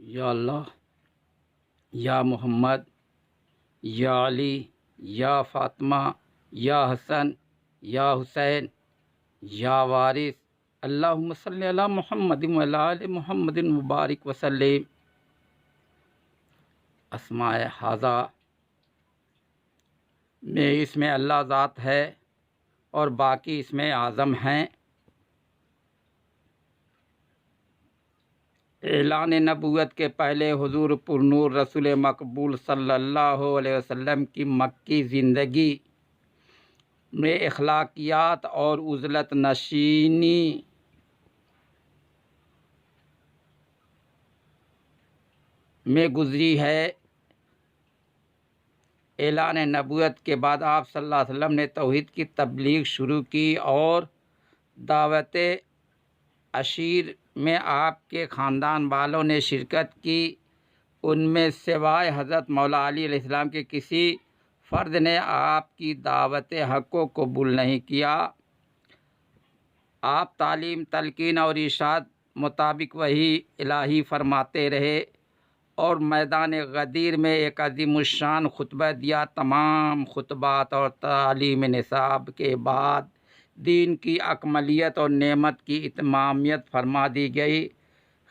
یا اللہ، یا محمد، یا علی، یا فاطمہ، یا حسن، یا حسین، یا وارث، اللہم صلی علی محمد وعلی آل محمد مبارک وسلم۔ اسماء ھذا میں اسم اللہ ذات ہے اور باقی اسم اعظم ہیں۔ اعلان نبوت کے پہلے حضور پرنور رسول مقبول صلی اللہ علیہ وسلم کی مکی زندگی میں اخلاقیات اور عزلت نشینی میں گزری ہے۔ اعلان نبوت کے بعد آپ صلی اللہ علیہ وسلم نے توحید کی تبلیغ شروع کی اور دعوت عشیر میں آپ کے خاندان والوں نے شرکت کی۔ ان میں سوائے حضرت مولا علی علیہ السلام کے کسی فرد نے آپ کی دعوت حق کو قبول نہیں کیا۔ آپ تعلیم، تلقین اور ارشاد مطابق وحی الہی فرماتے رہے اور میدان غدیر میں ایک عظیم الشان خطبہ دیا۔ تمام خطبات اور تعلیم نصاب کے بعد دین کی اکملیت اور نعمت کی اتمامیت فرما دی گئی۔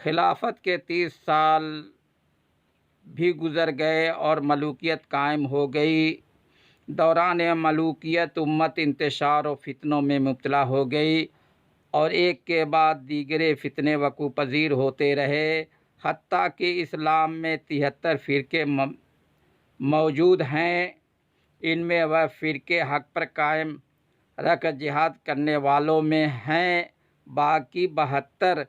خلافت کے 30 سال بھی گزر گئے اور ملوکیت قائم ہو گئی۔ دوران ملوکیت امت انتشار و فتنوں میں مبتلا ہو گئی اور ایک کے بعد دیگرے فتنے وقوع پذیر ہوتے رہے، حتیٰ کہ اسلام میں 73 فرقے موجود ہیں۔ ان میں وہ فرقے حق پر قائم رکھ جہاد کرنے والوں میں ہیں، باقی 72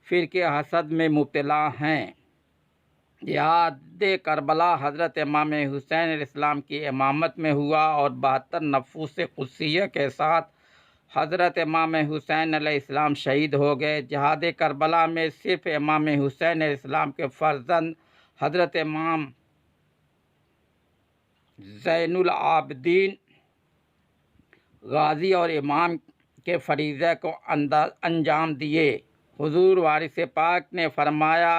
فرقے حسد میں مبتلا ہیں۔ جہاد کربلا حضرت امام حسین علیہ السلام کی امامت میں ہوا اور 72 نفوس قدسیہ کے ساتھ حضرت امام حسین علیہ السلام شہید ہو گئے۔ جہاد کربلا میں صرف امام حسین علیہ السلام کے فرزند حضرت امام زین العابدین غازی اور امام کے فریضے کو انجام دیے۔ حضور وارث پاک نے فرمایا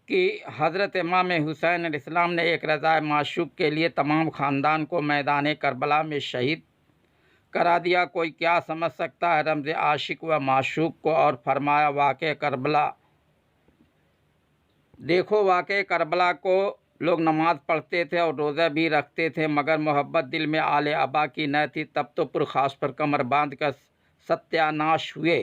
کہ حضرت امام حسین علیہ السلام نے ایک رضا معشوق کے لیے تمام خاندان کو میدان کربلا میں شہید کرا دیا۔ کوئی کیا سمجھ سکتا ہے رمز عاشق و معشوق کو؟ اور فرمایا واقعہ کربلا دیکھو، واقعہ کربلا کو لوگ نماز پڑھتے تھے اور روزہ بھی رکھتے تھے، مگر محبت دل میں آل ابا کی نہ تھی۔ تب تو پرخاص پر کمر باندھ کر ستیہ ناش ہوئے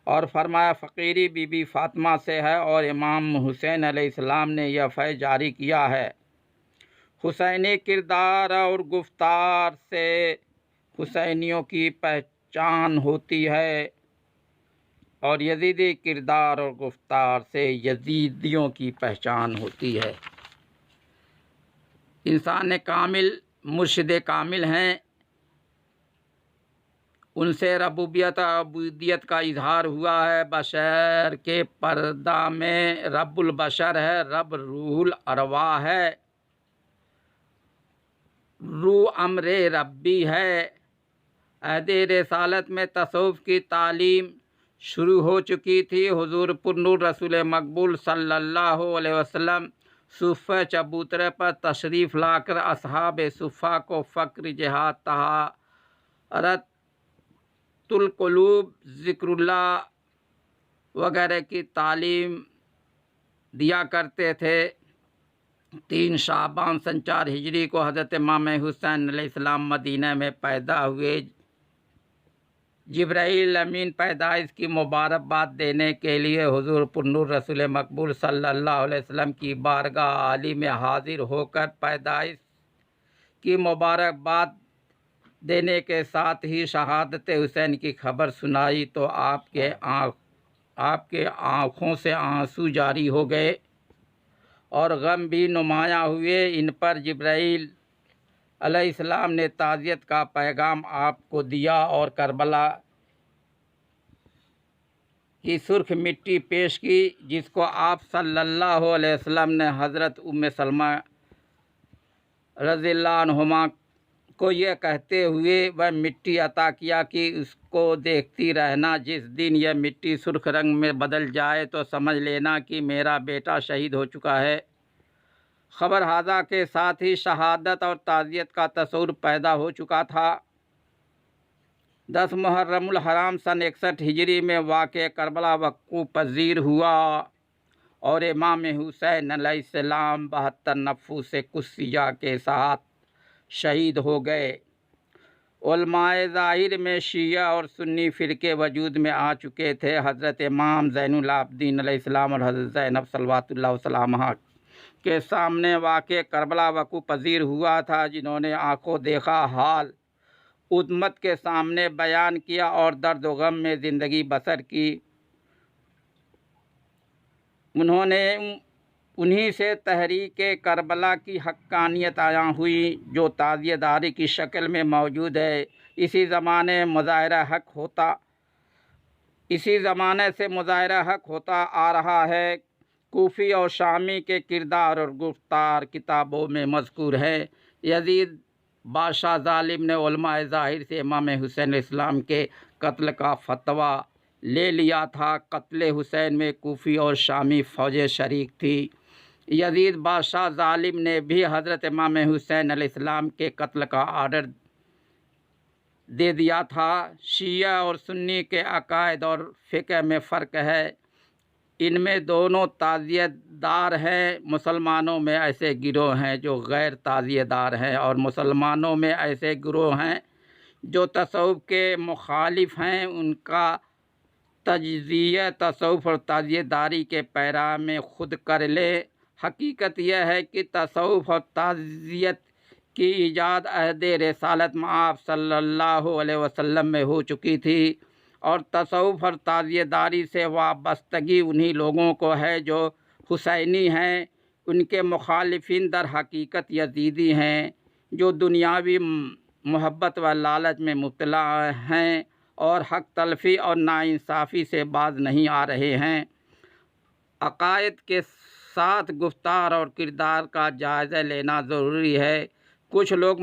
اور فرمایا فقیری بی بی فاطمہ سے ہے اور امام حسین علیہ السلام نے یہ فیض جاری کیا ہے۔ حسینی کردار اور گفتار سے حسینیوں کی پہچان ہوتی ہے اور یزیدی کردار اور گفتار سے یزیدیوں کی پہچان ہوتی ہے۔ انسان کامل مرشد کامل ہیں، ان سے ربوبیت اور عبودیت کا اظہار ہوا ہے۔ بشر کے پردہ میں رب البشر ہے، رب روح الارواح ہے، روح امر ربی ہے۔ عہد رسالت میں تصوف کی تعلیم شروع ہو چکی تھی۔ حضور پرنور رسول مقبول صلی اللہ علیہ وسلم صفہ چبوترے پر تشریف لا کر اصحاب صفہ کو فقر، جہاد، طہارت القلوب، ذکر اللہ وغیرہ کی تعلیم دیا کرتے تھے۔ 3 شعبان سن 4 ہجری کو حضرت امام حسین علیہ السلام مدینہ میں پیدا ہوئے۔ جبرائیل امین پیدائش کی مبارکباد دینے کے لیے حضور پرنور رسول مقبول صلی اللہ علیہ وسلم کی بارگاہ عالی میں حاضر ہو کر پیدائش کی مبارکباد دینے کے ساتھ ہی شہادت حسین کی خبر سنائی تو آپ کے آنکھوں سے آنسو جاری ہو گئے اور غم بھی نمایاں ہوئے۔ ان پر جبرائیل علیہ السلام نے تعزیت کا پیغام آپ کو دیا اور کربلا کی سرخ مٹی پیش کی، جس کو آپ صلی اللہ علیہ وسلم نے حضرت ام سلمہ رضی اللہ عنہما کو یہ کہتے ہوئے وہ مٹی عطا کیا کہ اس کو دیکھتی رہنا، جس دن یہ مٹی سرخ رنگ میں بدل جائے تو سمجھ لینا کہ میرا بیٹا شہید ہو چکا ہے۔ خبر ہاضہ کے ساتھ ہی شہادت اور تعزیت کا تصور پیدا ہو چکا تھا۔ 10 محرم الحرام سن 61 ہجری میں واقع کربلا وقوع پذیر ہوا اور امام حسین علیہ السلام 72 نفوس قدسیہ کے ساتھ شہید ہو گئے۔ علماء ظاہر میں شیعہ اور سنی فرقے وجود میں آ چکے تھے۔ حضرت امام زین العابدین علیہ السلام اور حضرت زینب صلوات اللہ وسلامہ کے سامنے واقع کربلا وقوع پذیر ہوا تھا، جنہوں نے آنکھوں دیکھا حال امت کے سامنے بیان کیا اور درد و غم میں زندگی بسر کی۔ انہی سے تحریک کربلا کی حقانیت عیاں ہوئی، جو تعزیہ داری کی شکل میں موجود ہے۔ اسی زمانے سے مظاہرہ حق ہوتا آ رہا ہے۔ کوفی اور شامی کے کردار اور گفتار کتابوں میں مذکور ہیں۔ یزید بادشاہ ظالم نے علماء ظاہر سے امام حسین علیہ السلام کے قتل کا فتویٰ لے لیا تھا۔ قتل حسین میں کوفی اور شامی فوجیں شریک تھی۔ یزید بادشاہ ظالم نے بھی حضرت امام حسین علیہ السلام کے قتل کا آرڈر دے دیا تھا۔ شیعہ اور سنی کے عقائد اور فقہ میں فرق ہے۔ ان میں دونوں تعزیہ دار ہیں۔ مسلمانوں میں ایسے گروہ ہیں جو غیر تعزیہ دار ہیں، اور مسلمانوں میں ایسے گروہ ہیں جو تصوف کے مخالف ہیں۔ ان کا تجزیہ تصوف اور تعزیہ داری کے پیرا میں خود کر لے۔ حقیقت یہ ہے کہ تصوف اور تعزیت کی ایجاد عہد رسالت مآب صلی اللہ علیہ وسلم میں ہو چکی تھی، اور تصوف اور تعزیہ داری سے وابستگی انہی لوگوں کو ہے جو حسینی ہیں۔ ان کے مخالفین در حقیقت یزیدی ہیں، جو دنیاوی محبت و لالچ میں مبتلا ہیں اور حق تلفی اور ناانصافی سے باز نہیں آ رہے ہیں۔ عقائد کے ساتھ گفتار اور کردار کا جائزہ لینا ضروری ہے۔ کچھ لوگ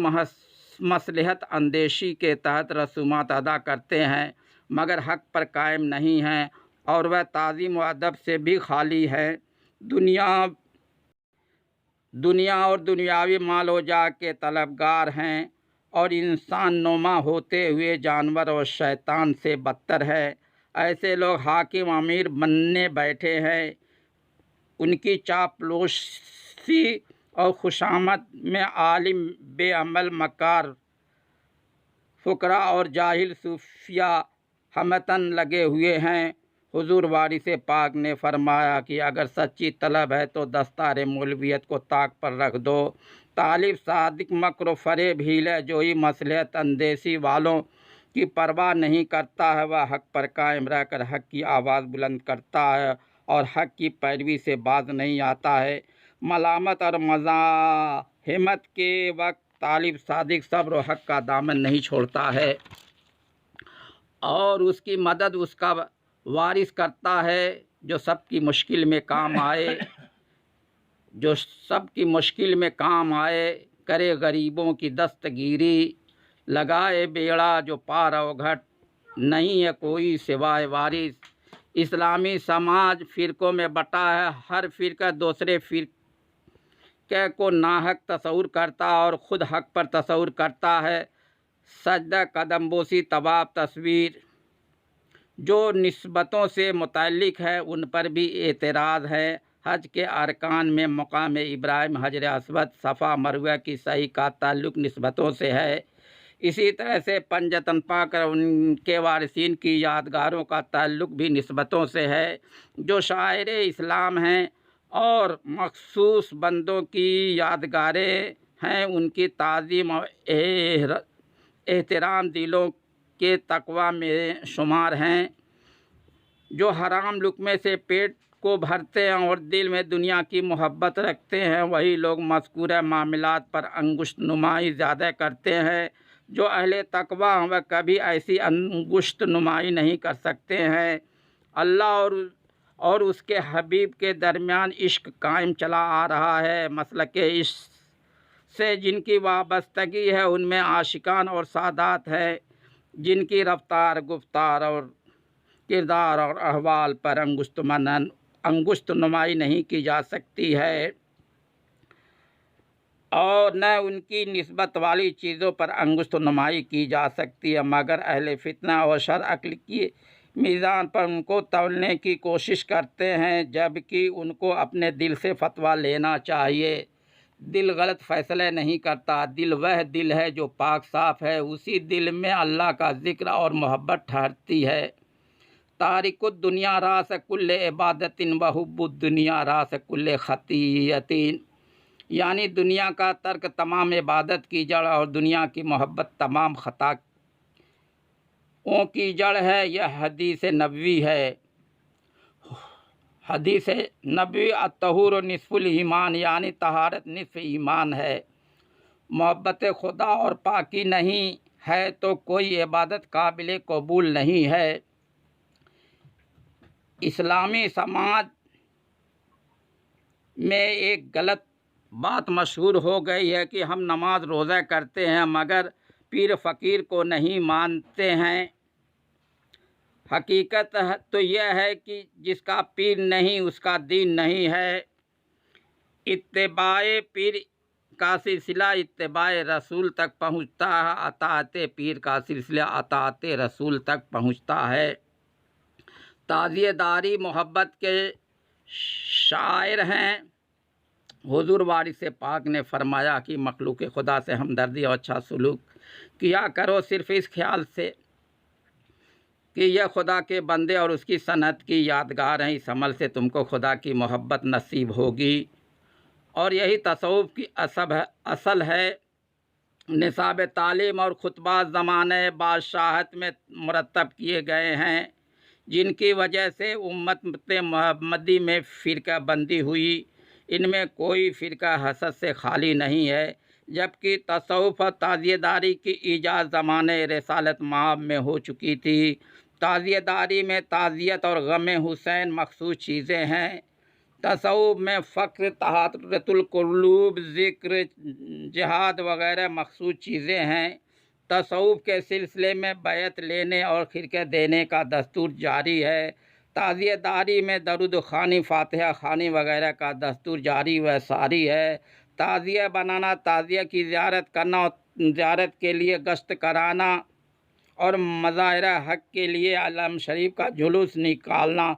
مصلحت اندیشی کے تحت رسومات ادا کرتے ہیں، مگر حق پر قائم نہیں ہیں، اور وہ تعظیم و ادب سے بھی خالی ہے۔ دنیا اور دنیاوی مال و جاہ کے طلبگار ہیں، اور انسان نما ہوتے ہوئے جانور اور شیطان سے بدتر ہے۔ ایسے لوگ حاکم امیر بننے بیٹھے ہیں۔ ان کی چاپلوسی اور خوشامد میں عالم بے عمل مکار فقراء اور جاہل صوفیاء ہمتاً لگے ہوئے ہیں۔ حضور وارث پاک نے فرمایا کہ اگر سچی طلب ہے تو دستار مولویت کو طاق پر رکھ دو۔ طالب صادق مکر و فریب، ہیلہ جوئی، مصلحت اندیشی والوں کی پرواہ نہیں کرتا ہے۔ وہ حق پر قائم رہ کر حق کی آواز بلند کرتا ہے اور حق کی پیروی سے باز نہیں آتا ہے۔ ملامت اور مزاحمت کے وقت طالب صادق صبر و حق کا دامن نہیں چھوڑتا ہے، اور اس کی مدد اس کا وارث کرتا ہے جو سب کی مشکل میں کام آئے، کرے غریبوں کی دستگیری، لگائے بیڑا جو پار و گھٹ، نہیں ہے کوئی سوائے وارث۔ اسلامی سماج فرقوں میں بٹا ہے۔ ہر فرقہ دوسرے فرقے کو ناحق تصور کرتا اور خود حق پر تصور کرتا ہے۔ سجدہ قدم بوسی، طواف، تصویر جو نسبتوں سے متعلق ہے، ان پر بھی اعتراض ہے۔ حج کے ارکان میں مقام ابراہیم، حجر اسود، صفا مروہ کی صحیح کا تعلق نسبتوں سے ہے۔ اسی طرح سے پنجتن پاک اور ان کے وارثین کی یادگاروں کا تعلق بھی نسبتوں سے ہے، جو شاعر اسلام ہیں اور مخصوص بندوں کی یادگاریں ہیں۔ ان کی تعظیم اور احترام دلوں کے تقویٰ میں شمار ہیں۔ جو حرام لقمے سے پیٹ کو بھرتے ہیں اور دل میں دنیا کی محبت رکھتے ہیں، وہی لوگ مذکورہ معاملات پر انگشت نمائی زیادہ کرتے ہیں۔ جو اہل تقویٰ ہیں وہ کبھی ایسی انگشت نمائی نہیں کر سکتے ہیں۔ اللہ اور اس کے حبیب کے درمیان عشق قائم چلا آ رہا ہے۔ مسلک عشق سے جن کی وابستگی ہے ان میں عاشقان اور سادات ہے، جن کی رفتار، گفتار اور کردار اور احوال پر انگشت نمائی نہیں کی جا سکتی ہے، اور نہ ان کی نسبت والی چیزوں پر انگشت نمائی کی جا سکتی ہے، مگر اہل فتنہ اور شر عقل کی میزان پر ان کو تولنے کی کوشش کرتے ہیں، جبکہ ان کو اپنے دل سے فتویٰ لینا چاہیے۔ دل غلط فیصلے نہیں کرتا، دل وہ دل ہے جو پاک صاف ہے، اسی دل میں اللہ کا ذکر اور محبت ٹھہرتی ہے۔ تارک الدنیا راس کل عبادت وحب الدنیا راس کل خطیئت، یعنی دنیا کا ترک تمام عبادت کی جڑ اور دنیا کی محبت تمام خطاؤں کی جڑ ہے۔ یہ حدیث نبوی ہے۔ حدیث نبوی الطہور نصف الایمان، یعنی طہارت نصف ایمان ہے۔ محبت خدا اور پاکی نہیں ہے تو کوئی عبادت قابل قبول نہیں ہے۔ اسلامی سماج میں ایک غلط بات مشہور ہو گئی ہے کہ ہم نماز روزہ کرتے ہیں مگر پیر فقیر کو نہیں مانتے ہیں۔ حقیقت تو یہ ہے کہ جس کا پیر نہیں اس کا دین نہیں ہے۔ اتباع پیر کا سلسلہ اتباع رسول تک پہنچتا ہے، اطاعت پیر کا سلسلہ اطاعت رسول تک پہنچتا ہے۔ تعزیہ داری محبت کے شاعر ہیں۔ حضور وارث پاک نے فرمایا کہ مخلوق خدا سے ہمدردی اور اچھا سلوک کیا کرو، صرف اس خیال سے کہ یہ خدا کے بندے اور اس کی صنعت کی یادگار ہیں، اس عمل سے تم کو خدا کی محبت نصیب ہوگی، اور یہی تصوف کی اصل ہے۔ نصاب تعلیم اور خطبات زمانۂ بادشاہت میں مرتب کیے گئے ہیں، جن کی وجہ سے امت محمدی میں فرقہ بندی ہوئی۔ ان میں کوئی فرقہ حسد سے خالی نہیں ہے، جبکہ تصوف اور تعزیہ داری کی ایجاد زمانۂ رسالت مآب میں ہو چکی تھی۔ تعزیہ داری میں تعزیت اور غم حسین مخصوص چیزیں ہیں، تصوف میں فقر، طہارت القلوب، ذکر، جہاد وغیرہ مخصوص چیزیں ہیں۔ تصوف کے سلسلے میں بیعت لینے اور خرقہ دینے کا دستور جاری ہے۔ تعزیہ داری میں درود خوانی، فاتحہ خوانی وغیرہ کا دستور جاری و ساری ہے۔ تعزیہ بنانا، تعزیہ کی زیارت کرنا اور زیارت کے لیے گشت کرانا اور مظاہرہ حق کے لیے علم شریف کا جلوس نکالنا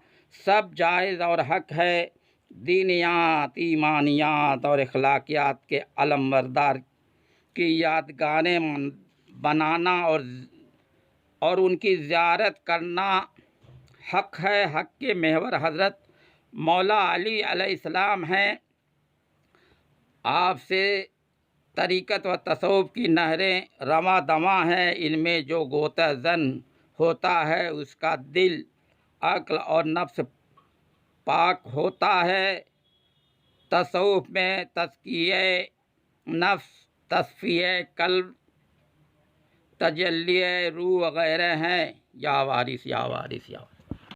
سب جائز اور حق ہے۔ دینیات، ایمانیات اور اخلاقیات کے علم بردار کی یادگاریں بنانا اور ان کی زیارت کرنا حق ہے۔ حق کے محور حضرت مولا علی علیہ السلام ہیں۔ آپ سے طریقت و تصوف کی نہریں رواں دواں ہیں۔ ان میں جو غوطہ زن ہوتا ہے اس کا دل، عقل اور نفس پاک ہوتا ہے۔ تصوف میں تزکیہ نفس، تصفیہ قلب، تجلی روح وغیرہ ہیں۔ یا وارث یا وارث یا